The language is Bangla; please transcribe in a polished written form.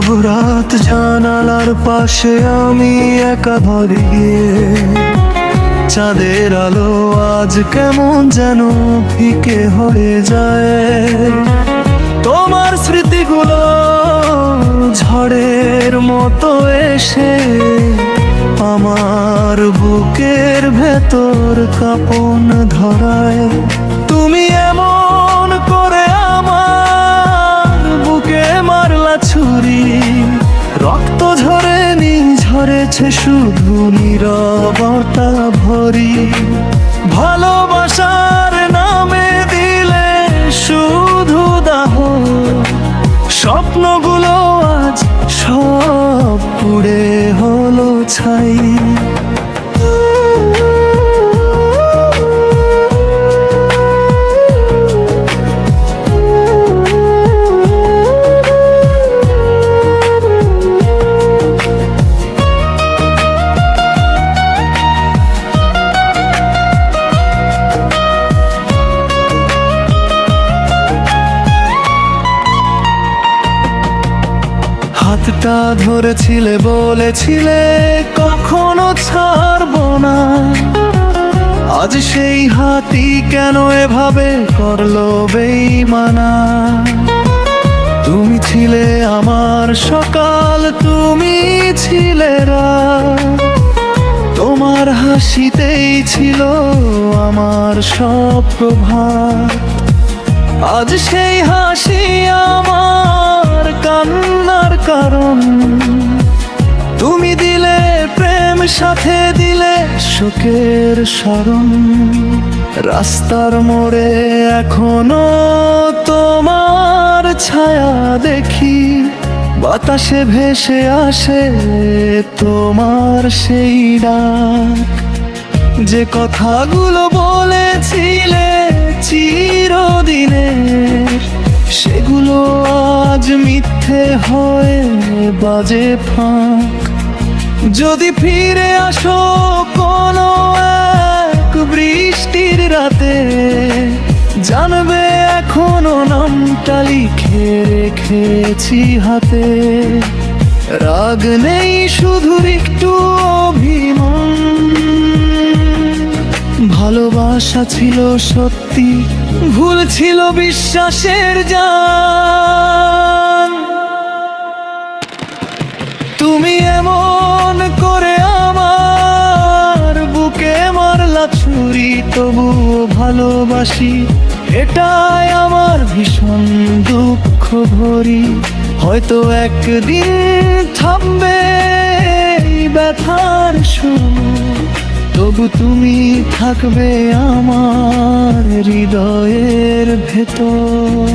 সব রাত জানালার পাশে আমি একা ধরে গিয়ে চাঁদের আলো আজ কেমন যেন ফিকে হয়ে যায়। তোমার স্মৃতিগুলো ঝড়ের মতো এসে আমার বুকের ভেতর কাঁপন ধরায়। তুমি এমন করে আমার বুকে মারলা ছুরি, রক্ত ঝরেনি, ঝরেছে শুধু নীরবতা ভরি। ভালোবাসার নামে দিলে শুধু দাহ, স্বপ্নগুলো আজ সব পুড়ে হলো ছাই। হাতটা ধরেছিলে, বলেছিলে কখনো ছাড়বো না। আজ সেই হাতই কেন এভাবে করলো বেইমানা। তুমি ছিলে আমার সকাল, তুমি ছিলে রাত, তোমার হাসিতেই ছিল আমার সব প্রভাত। আজ সেই হাসি আমার কান্নার কারণ। তুমি দিলে প্রেম, সাথে দিলে শোকের স্মরণ। রাস্তার মোড়ে এখনো তোমার ছায়া দেখি, বাতাসে ভেসে আসে তোমার সেই ডাক। যে কথাগুলো বলেছিলে চিরদিনের, সেগুলো আজ মিথ্যে হয়ে বাজে ফাঁক। যদি ফিরে আসো কোনো এক বৃষ্টির রাতে, জানবে এখনো নামটা লিখে রেখেছি হাতে। রাগ নেই, শুধু একটু অভিমান। ভালোবাসা ছিল সত্যি, ভুল ছিল বিশ্বাসের জান। তুমি এমন করে আমার বুকে মারলা ছুরি, তবুও ভালোবাসি, এটাই আমার ভীষণ দুঃখ ভরি। হয়তো একদিন থামবে এই ব্যথার সুর, তবু তুমি থাকবে আমার হৃদয়ের ভেতর।